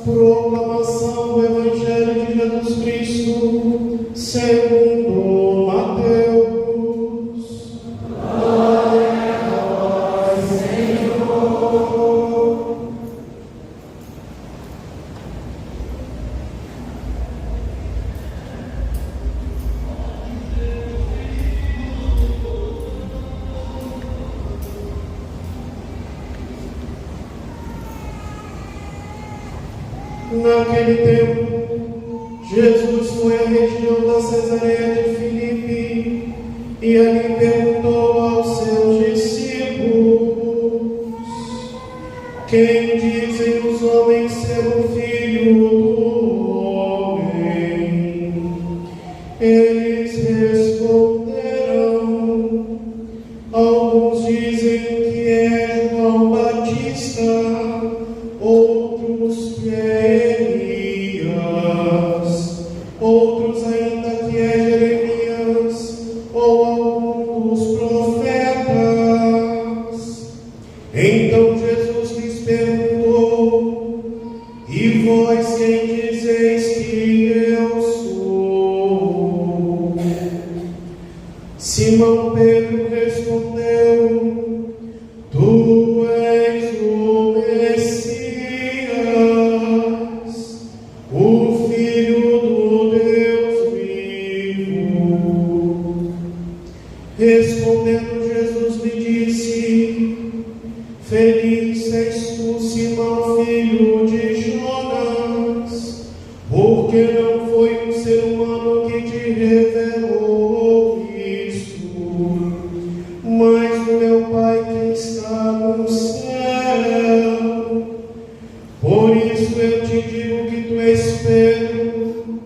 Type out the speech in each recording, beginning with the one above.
Proclamação do Evangelho de Jesus Cristo segundo Mateus. Glória a vós, Senhor. Naquele tempo, Jesus foi à região da Cesareia de Filipe e ali perguntou aos seus discípulos: quem dizem os homens ser o Filho do Homem? Eles responderam: alguns dizem que é João Batista, outros que é Elias, outros ainda que é Jeremias ou algum dos profetas. Então Jesus lhes perguntou: e vós quem dizeis que eu sou? Simão Pedro respondeu: tu és o Messias, o Filho do Deus vivo. Respondendo Jesus lhe disse: feliz és tu, Simão, filho de Jonas, porque não foi um ser humano que te revelou isto, mas o meu Pai que está no céu. Por isso eu te digo que tu és Pedro,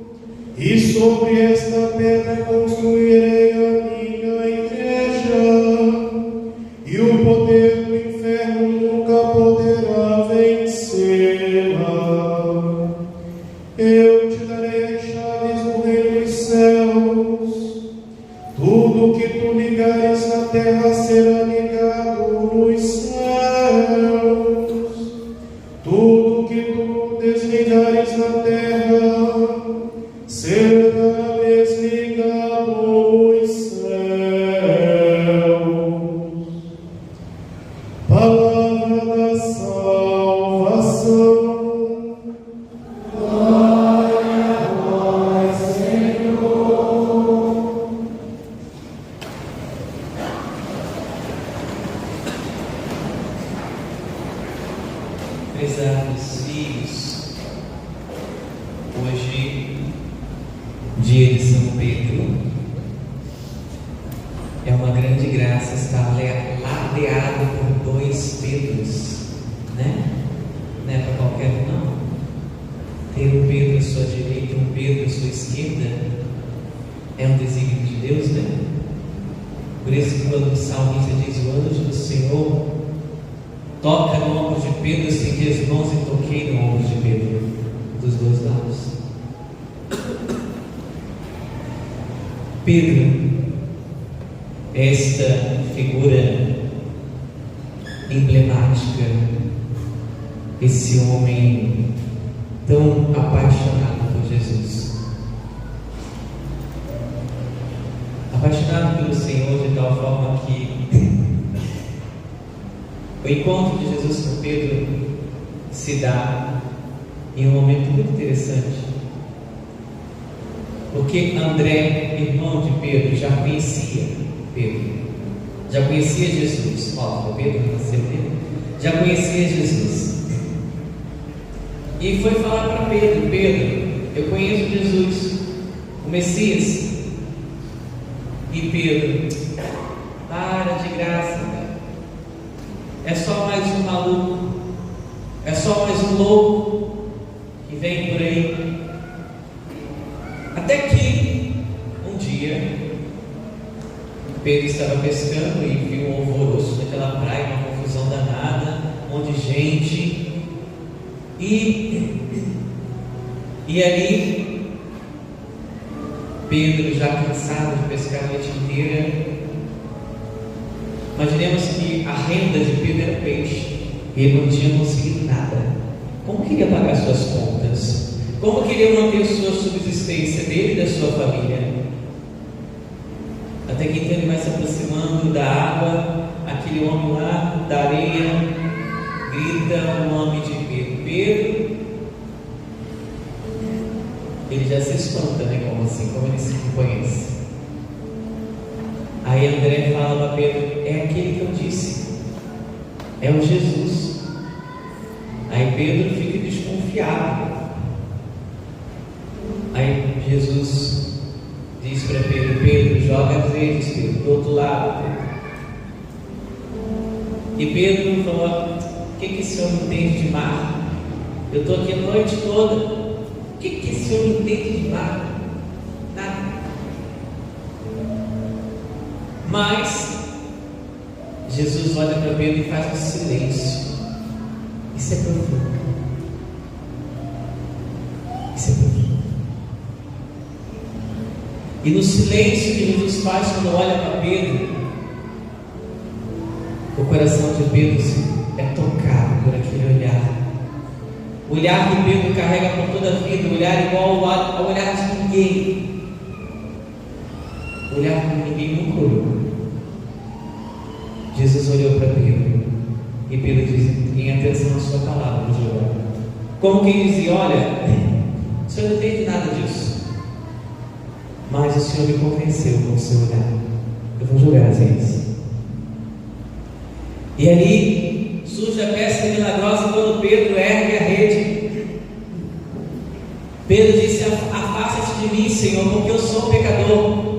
e sobre esta pedra construirei a minha igreja, e o poder do inferno nunca poderá vencê-la. Eu te darei as chaves do reino dos céus. Tudo que tu ligares na terra será ligado nos céus. Tudo que tu desligares na terra será desligado nos céus. Palavra da salvação. Glória a vós, Senhor. Prezados filhos, hoje, dia de São Pedro, é uma grande graça estar ladeado por dois Pedros, né? Não é para qualquer um, não. Ter um Pedro à sua direita e um Pedro à sua esquerda é um desígnio de Deus, né? Por isso que quando o salmista diz: o anjo do Senhor toca no ombro de Pedro, estendi as mãos e toquei no ombro de Pedro, dos dois lados. Pedro, esta figura emblemática, esse homem tão apaixonado por Jesus, apaixonado pelo Senhor de tal forma que o encontro de Jesus com Pedro se dá em um momento muito interessante, porque André, irmão de Pedro, já conhecia Pedro, já conhecia Jesus. Pedro nasceu Pedro, já conhecia Jesus, e foi falar para Pedro: Pedro, eu conheço Jesus, o Messias. E Pedro: para de graça, é só mais um maluco, é só mais um louco que vem por aí. Até que um dia Pedro estava pescando e viu um alvoroço naquela praia, uma confusão danada, um monte de gente, e ali Pedro, já cansado de pescar a noite inteira, imaginemos que a renda de Pedro era peixe. Ele não tinha conseguido nada. Como queria pagar suas contas? Como queria manter sua subsistência dele e da sua família? Até que então ele vai se aproximando da água, aquele homem lá da areia grita o nome de Pedro. Pedro, ele já se espanta, né? Como assim? Como ele se conhece? Aí André fala para Pedro: é aquele que eu disse, é o Jesus. Aí Pedro fica desconfiado. Aí Jesus diz para Pedro: Pedro, joga as redes, Pedro, do outro lado, Pedro. E Pedro falou: o que esse homem entende de mar? Eu estou aqui a noite toda. O que esse homem entende de mar? Nada. Mas Jesus olha para Pedro e faz um silêncio. Isso é profundo. Isso é profundo. E no silêncio que Jesus faz quando olha para Pedro, o coração de Pedro é tocado por aquele olhar. O olhar que Pedro carrega por toda a vida, o olhar igual ao olhar de ninguém. O olhar como ninguém nunca olhou. Jesus olhou para Pedro e Pedro disse: tenha atenção à sua palavra, João. Como quem dizia: olha, o senhor não entende nada disso, mas o senhor me convenceu com o seu olhar. Eu vou jogar as redes. E ali surge a pesca milagrosa quando Pedro ergue a rede. Pedro disse: afasta-te de mim, Senhor, porque eu sou um pecador.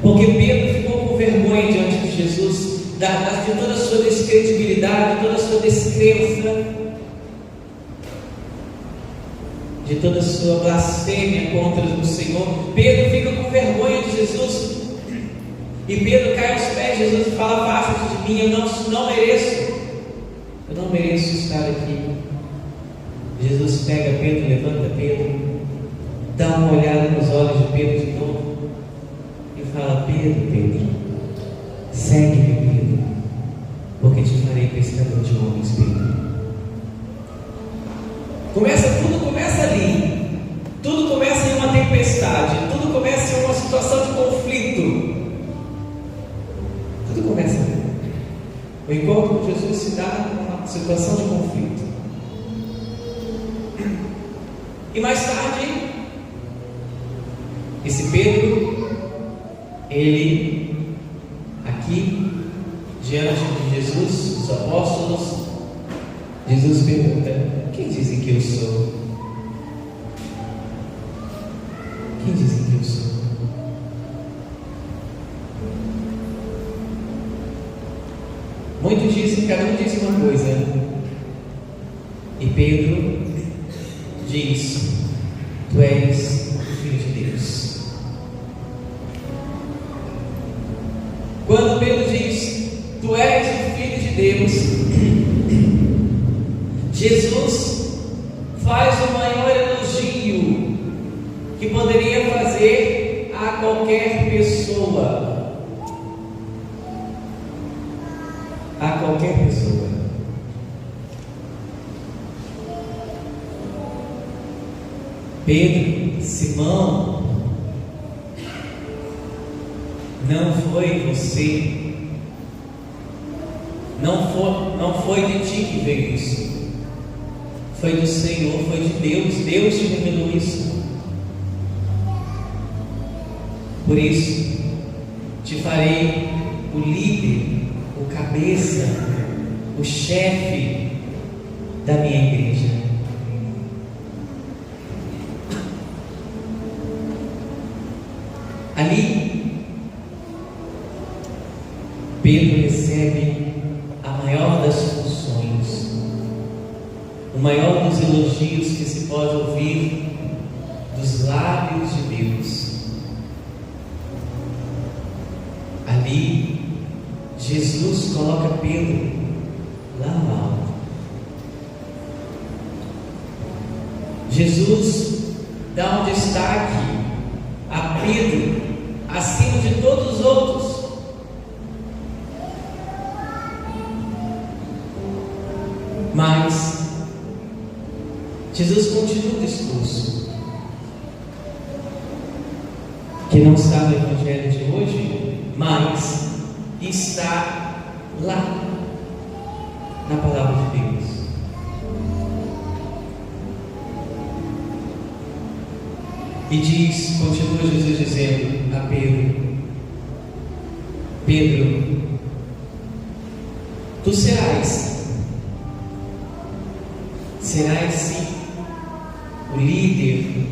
Porque Pedro ficou com vergonha diante de Jesus, de toda a sua descredibilidade, de toda a sua descrença, de toda a sua blasfêmia contra o Senhor. Pedro fica com vergonha de Jesus. E Pedro cai aos pés de Jesus e fala: afasta-te de mim, eu não mereço. Eu não mereço estar aqui. Jesus pega Pedro, levanta Pedro, dá uma olhada nos olhos de Pedro de novo e fala: Pedro, segue-me, Pedro, porque te farei pescador de homens, Pedro. Tudo começa ali. Tudo começa em uma tempestade. Tudo começa em uma situação de conflito. Tudo começa ali. O encontro com Jesus se dá numa situação de conflito. E mais tarde, esse Pedro, ele aqui diante de Jesus, os apóstolos, Jesus pergunta: quem dizem que eu sou? Quem dizem que eu sou? Muitos dizem, cada um diz uma coisa. E Pedro diz: tu és o Filho de Deus. Quando Pedro diz: tu és o Filho de Deus, Jesus faz o maior elogio que poderia fazer a qualquer pessoa. A qualquer pessoa. Pedro, Simão, não foi você, não foi de ti que veio isso, foi do Senhor, foi de Deus. Deus te revelou isso. Por isso te farei o líder, o cabeça, o chefe da minha igreja. Ali, Pedro recebe a maior das funções, o maior dos elogios que se pode ouvir dos lábios de Deus. Ali, Jesus coloca Pedro lá no alto. Jesus dá um destaque a Pedro acima de todos os outros. Mas Jesus continua o discurso, que não está no Evangelho de hoje, mas está lá na palavra de Deus. E diz, continua Jesus dizendo a Pedro: Pedro, tu serás sim o líder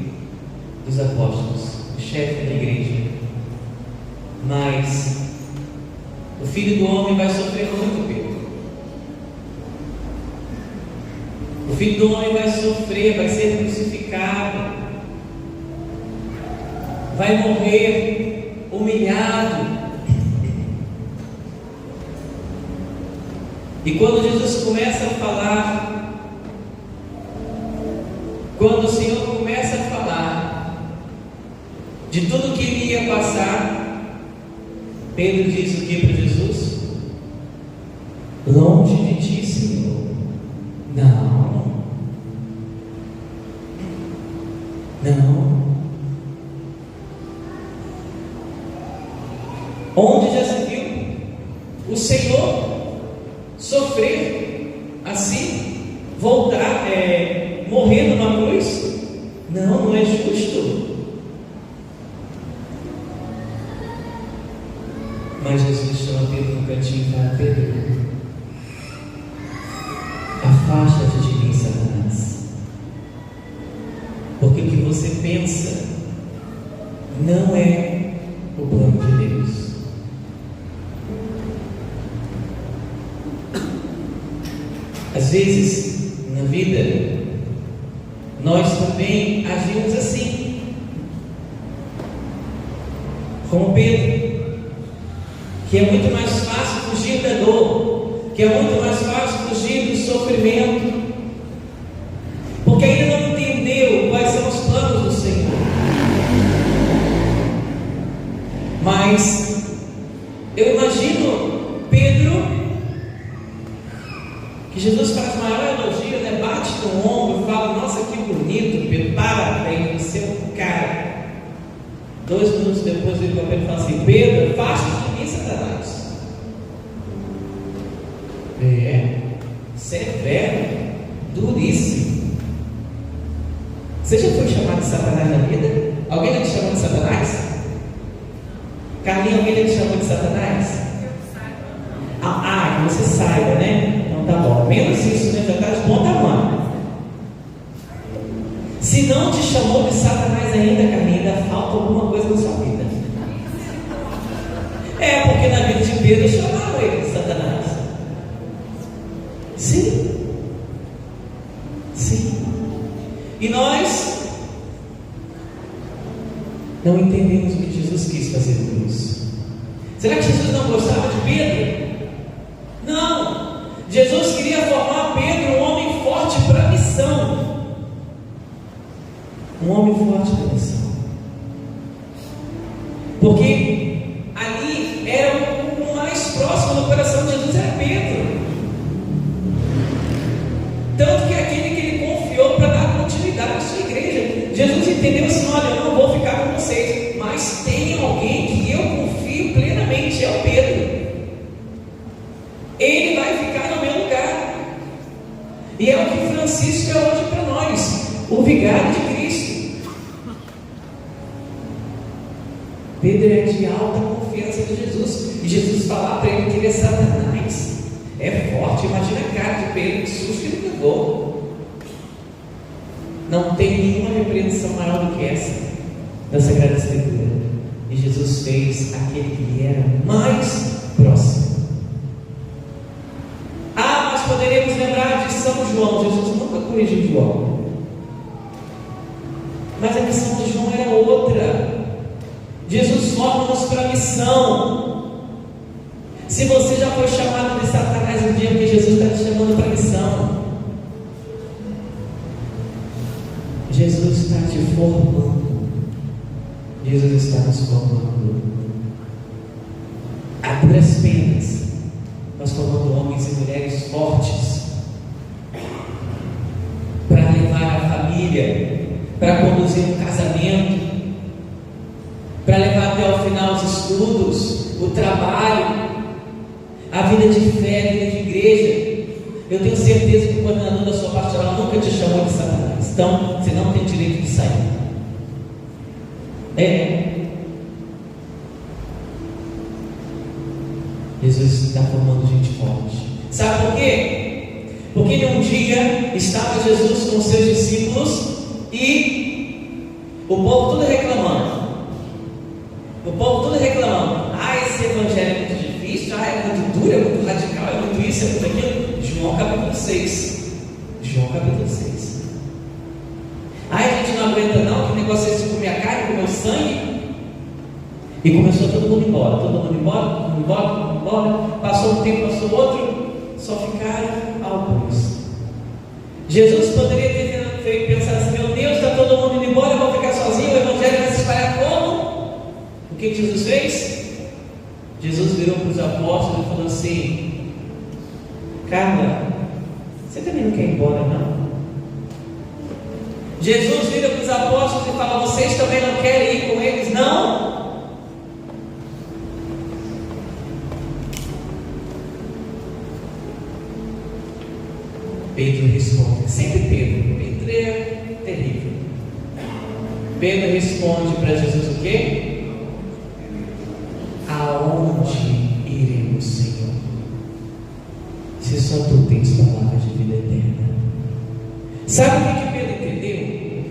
dos apóstolos, o chefe da igreja, mas o Filho do Homem vai sofrer muito, Pedro. O Filho do Homem vai sofrer, vai ser crucificado, vai morrer humilhado. E quando Jesus começa a falar, quando o Senhor começa a falar de tudo que ele ia passar, Pedro diz o que para Jesus? Longe de ti, Senhor. Não. Onde já se viu o Senhor sofrer assim, voltar, morrer numa cruz? Não é justo. Mas Jesus chama Pedro no cantinho e fala: Pedro, afasta-te de mim, Satanás, porque o que você pensa não é o plano de Deus. Às vezes, na vida, nós também agimos assim, como Pedro, que é muito mais fácil fugir da dor, que é muito mais fácil fugir do sofrimento, porque ainda não entendeu quais são os planos do Senhor. Mas eu imagino Pedro, que Jesus faz maior elogio, né? Bate no ombro, fala: nossa, que bonito, Pedro, parabéns, você é um cara. 2 minutos depois ele para Pedro e fala assim: Pedro, afaste de mim, Satanás. Severo, duríssimo. Você já foi chamado de Satanás na vida? Alguém já te chamou de Satanás? Carlinhos, alguém já te chamou de Satanás? Que você saiba, né? Então tá bom, menos isso, né? Já está de bom tamanho. Se não te chamou de Satanás ainda, Carlinhos, ainda falta alguma coisa na sua vida. Porque na vida de Pedro chamaram ele de Satanás. Sim. E nós não entendemos o que Jesus quis fazer com isso. Será que Jesus não gostava de Pedro? Não. Jesus queria formar Pedro um homem forte para a missão. Um homem forte para a missão. Porque ali era o mais próximo do coração de Jesus, era Pedro. Tanto que aquele que ele confiou para dar continuidade à sua igreja. Jesus entendeu assim: olha, eu não vou ficar com vocês, mas tem alguém que eu confio plenamente, é o Pedro. Ele vai ficar no meu lugar. E é o que Francisco é hoje para nós, o vigário de Cristo. Pedro é de alta confiança de Jesus. E Jesus falar para ele que ele é Satanás é forte. Imagina a cara de Pedro, que susto que ele levou. Não tem nenhuma repreensão maior do que essa da Sagrada Escritura. E Jesus fez aquele que lhe era mais próximo. Mas poderemos lembrar de São João. Jesus nunca corrigiu João, mas a missão de João era outra. Jesus forma-nos para a missão. Se você já foi chamado de Satanás um dia, porque Jesus está te chamando para a missão. Jesus está te formando. Jesus está nos formando. A duras penas, nós formando homens e mulheres fortes, levar a família, para conduzir um casamento, para levar até ao final os estudos, o trabalho, a vida de fé, a vida de igreja. Eu tenho certeza que o coordenador da sua pastoral nunca te chamou de Satanás, então você não tem direito de sair. Jesus está formando gente forte. Sabe por quê? Porque um dia estava Jesus com os seus discípulos e o povo tudo reclamando. Esse evangelho é muito difícil, é muito duro, é muito radical, é muito isso, é muito aquilo. João capítulo 6. A gente não aguenta não, que negócio é esse de comer a carne, comer o sangue. E começou todo mundo embora. Passou um tempo, passou outro, só ficaram alguns. Jesus poderia ter feito pensar assim: meu Deus, está todo mundo indo embora, eu vou ficar sozinho, o evangelho vai se espalhar como? O que Jesus fez? Jesus virou para os apóstolos e falou assim: Carla, você também não quer ir embora, não? Jesus vira para os apóstolos e fala: vocês também não querem ir com eles, não? Pedro responde, sempre Pedro é terrível. Pedro responde para Jesus o quê? Aonde iremos, Senhor? Se só tu tens palavras de vida eterna. Sabe o que Pedro entendeu?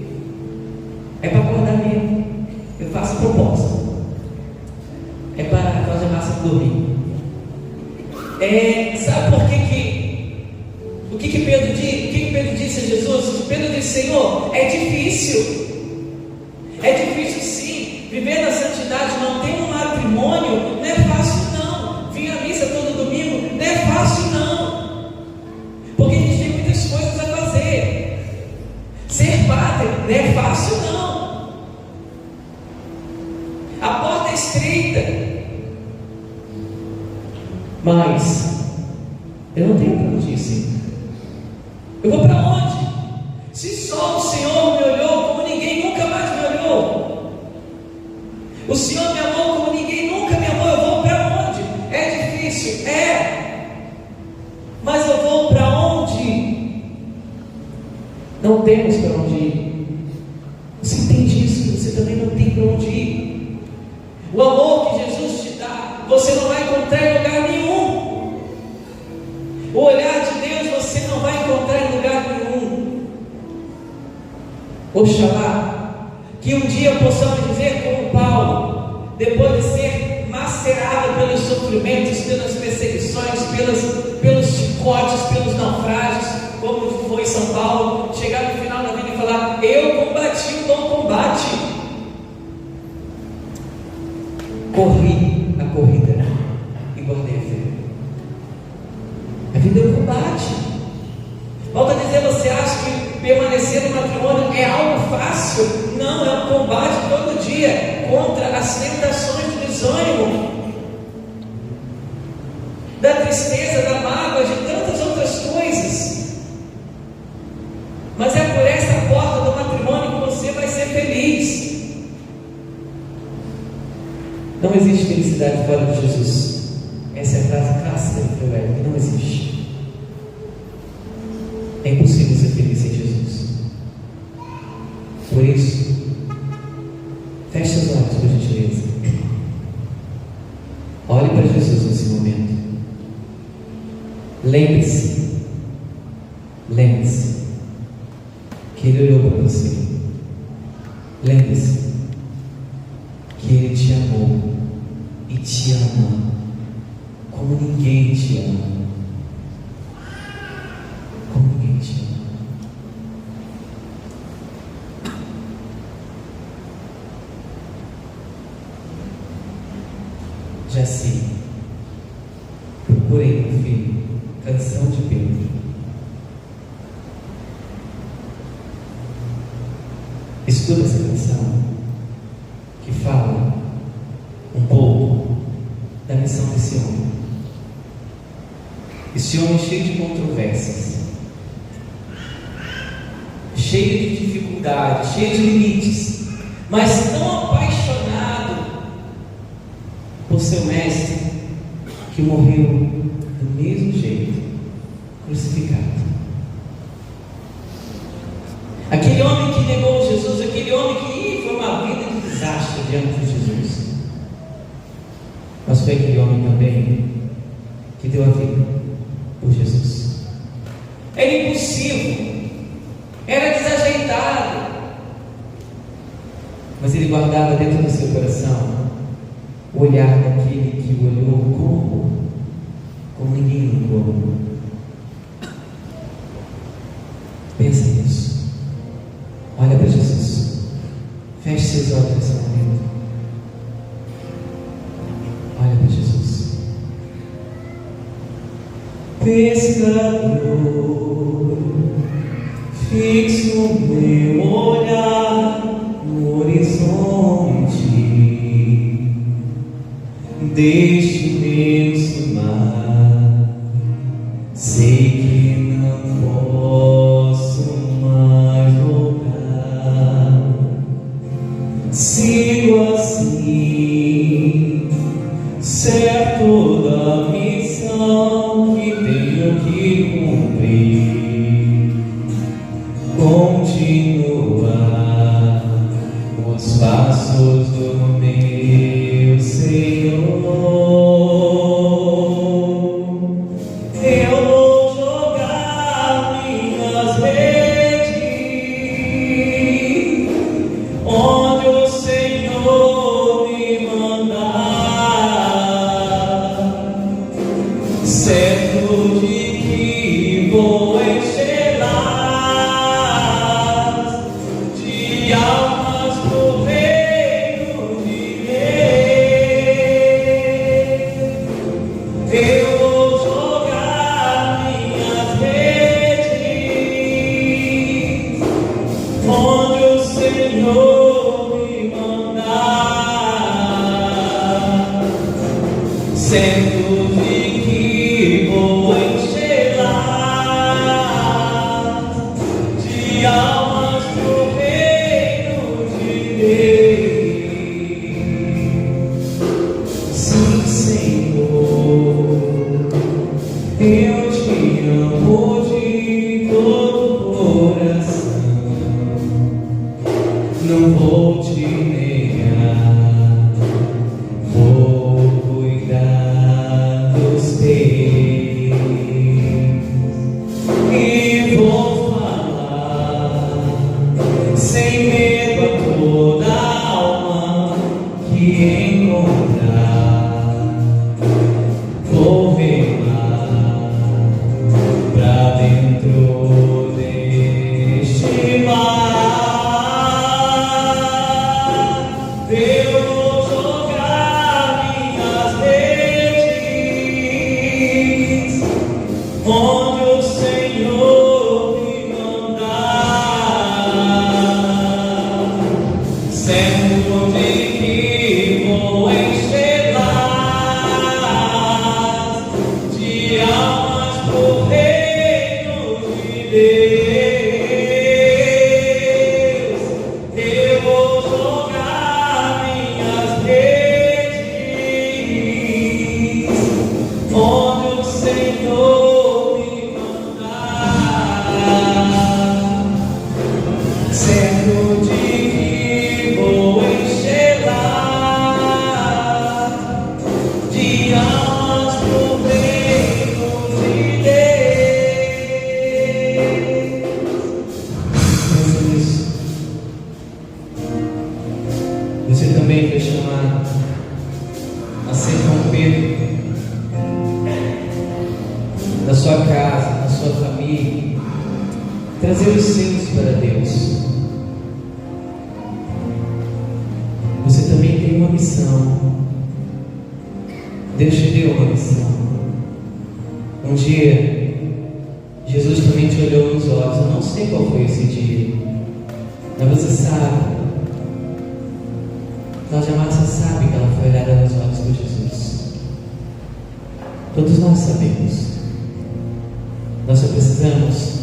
É para acordar mesmo. Eu faço proposta. É para fazer massa dormir. Sabe por que o que Pedro disse? O que Pedro disse a Jesus? Pedro disse: Senhor, é difícil sim, viver na santidade, não tem um matrimônio, não é fácil não, vir à missa todo domingo, não é fácil não, porque a gente tem muitas coisas a fazer, ser padre não é fácil não, a porta é estreita, mas eu não tenho para onde ir, Senhor. Eu vou para onde? Se só o Senhor me olhou como ninguém nunca mais me olhou, o Senhor me amou como ninguém nunca me amou, eu vou para onde? É difícil? Mas eu vou para onde? Não temos para onde ir. Você entende isso? Você também não tem para onde ir. O amor que Jesus te dá, você não vai encontrar em lugar nenhum. O olhar de Deus você não vai encontrar em lugar nenhum. Oxalá que um dia possamos dizer como Paulo, depois de ser macerado pelos sofrimentos, pelas perseguições, pelos chicotes, pelos naufrágios, como foi São Paulo, chegar no final da vida e falar: eu combati o bom combate, corri a corrida e guardei a fé. A vida é um combate. Volto a dizer, você acha que permanecer no matrimônio é algo fácil? Não, é um combate todo dia contra as tentações do desânimo, da tristeza, da mágoa, de tantas outras coisas. Mas é por essa porta do matrimônio que você vai ser feliz. Não existe felicidade fora de Jesus. Essa é a frase clássica do Provérbio, que não existe. É impossível ser feliz sem Jesus. Por isso, feche os olhos, por gentileza. Olhe para Jesus nesse momento. Lembre-se que Ele olhou para você. Lembre-se que Ele te amou e te ama como ninguém te ama. Como ninguém te ama. Jaci, procurei no filho, Canção de Pedro. Escuta essa canção que fala um pouco da missão desse homem. Esse homem cheio de controvérsias, cheio de dificuldades, cheio de limites, mas tão apaixonado por seu mestre, que morreu do mesmo jeito, crucificado. Aquele homem que negou Jesus, aquele homem que foi uma vida de desastre diante de Jesus, mas foi aquele homem também que deu a vida por Jesus. Era impulsivo, era desajeitado, mas ele guardava dentro do seu coração o olhar daquele que o olhou como ninguém olhou. Pensa nisso. Olha para Jesus. Feche seus olhos nesse momento. Olha para Jesus. Pescador, fixo meu olhar no horizonte deste imenso mar. Sei que não posso mais voltar. Sigo assim, certo da missão que tenho que cumprir. Continuar os passos do meu Senhor. Eu vou jogar minhas redes onde o Senhor me mandar, certo de que vou encher-las de almas pro reino de Deus. Eu vou jogar minhas redes onde o Senhor me mandar, certo de que vou encher-las de almas pro reino de Deus. Sim, Senhor, eu te amo de todo o coração. Não vou te negar, vou cuidar dos teus e vou falar sem medo a toda alma que encontrar. Vou remar pra dentro deste mar. Eu vou jogar minhas redes onde o Senhor me mandar, certo de que vou encher-las de almas pro reino de Deus. Eu vou jogar minhas redes onde o Senhor me mandar, certo de que vou encher-las de almas pro reino de Deus. Pensa nisso. Você também foi chamado a ser como Pedro, na sua casa, na sua família, trazer os seus para Deus. Você também tem uma missão. Deus te deu uma missão. Um dia, Jesus também te olhou nos olhos. Eu não sei qual foi esse dia, mas você sabe. Cláudia Márcia sabe que ela foi olhada nos olhos por Jesus. Todos nós sabemos. Nós só precisamos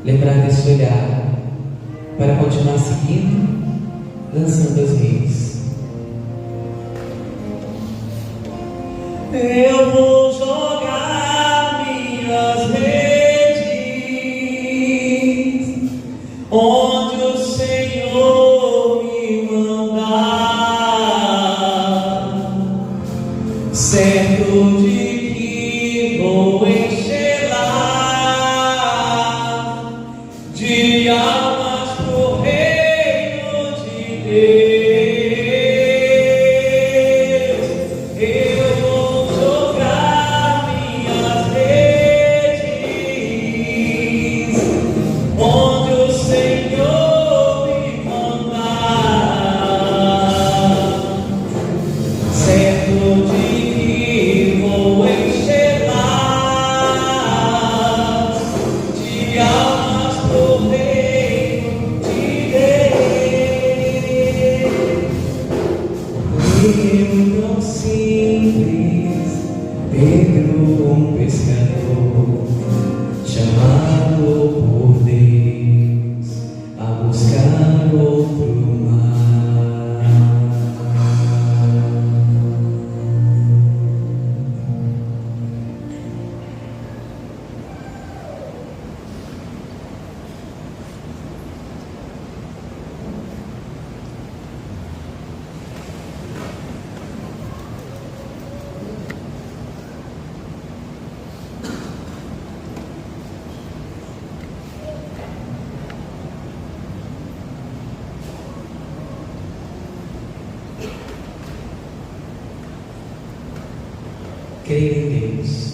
lembrar desse olhar para continuar seguindo, dançando as redes. Eu vou jogar minhas redes onde o Senhor me mandar, certo de que vou encher lá de almas pro reino de Deus. Eu vou jogar minhas redes onde o Senhor me mandar, certo de que vou encher lá de almas pro reino de Deus. Eu tão simples, Pedro, um pescador, chamado por Deus a buscar outro mar. Creio em Deus,